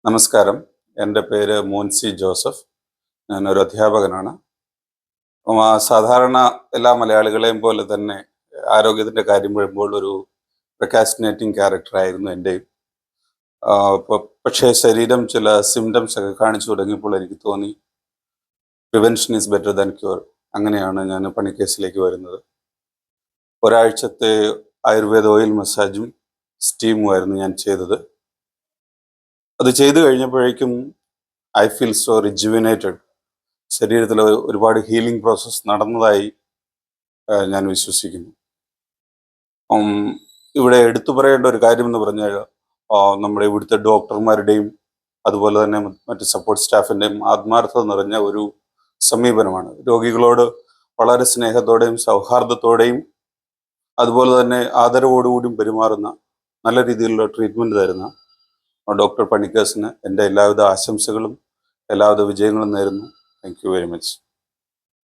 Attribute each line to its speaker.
Speaker 1: നമസ്കാരം. എൻ്റെ പേര് മോൻസി ജോസഫ്. ഞാനൊരു അധ്യാപകനാണ്. സാധാരണ എല്ലാ മലയാളികളെയും പോലെ തന്നെ ആരോഗ്യത്തിൻ്റെ കാര്യം വരുമ്പോൾ ഒരു പ്രൊക്കാസ്റ്റിനേറ്റിംഗ് ക്യാരക്ടറായിരുന്നു എൻ്റെയും. പക്ഷേ ശരീരം ചില സിംറ്റംസ് ഒക്കെ കാണിച്ചു തുടങ്ങിയപ്പോൾ എനിക്ക് തോന്നി prevention is better than cure. അങ്ങനെയാണ് ഞാൻ പണിക്കേസിലേക്ക് വരുന്നത്. ഒരാഴ്ചത്തെ ആയുർവേദ ഓയിൽ മസാജും സ്റ്റീമുമായിരുന്നു ഞാൻ ചെയ്തത്. അത് ചെയ്തു കഴിഞ്ഞപ്പോഴേക്കും ഐ ഫീൽ സോ റിജുവിനേറ്റഡ്. ശരീരത്തിൽ ഒരുപാട് ഹീലിംഗ് പ്രോസസ്സ് നടന്നതായി ഞാൻ വിശ്വസിക്കുന്നു. ഇവിടെ എടുത്തു പറയേണ്ട ഒരു കാര്യം എന്ന് പറഞ്ഞാൽ നമ്മുടെ ഇവിടുത്തെ ഡോക്ടർമാരുടെയും അതുപോലെ തന്നെ മറ്റ് സപ്പോർട്ട് സ്റ്റാഫിൻ്റെയും ആത്മാർത്ഥത നിറഞ്ഞ ഒരു സമീപനമാണ്. രോഗികളോട് വളരെ സ്നേഹത്തോടെയും സൗഹാർദ്ദത്തോടെയും അതുപോലെ തന്നെ ആദരവോടുകൂടിയും പെരുമാറുന്ന നല്ല രീതിയിലുള്ള ട്രീറ്റ്മെൻറ്റ് തരുന്ന ഡോക്ടർ പണിക്കേഴ്സിന് എൻ്റെ എല്ലാവിധ ആശംസകളും എല്ലാവിധ വിജയങ്ങളും നേരുന്നു. Thank you very much.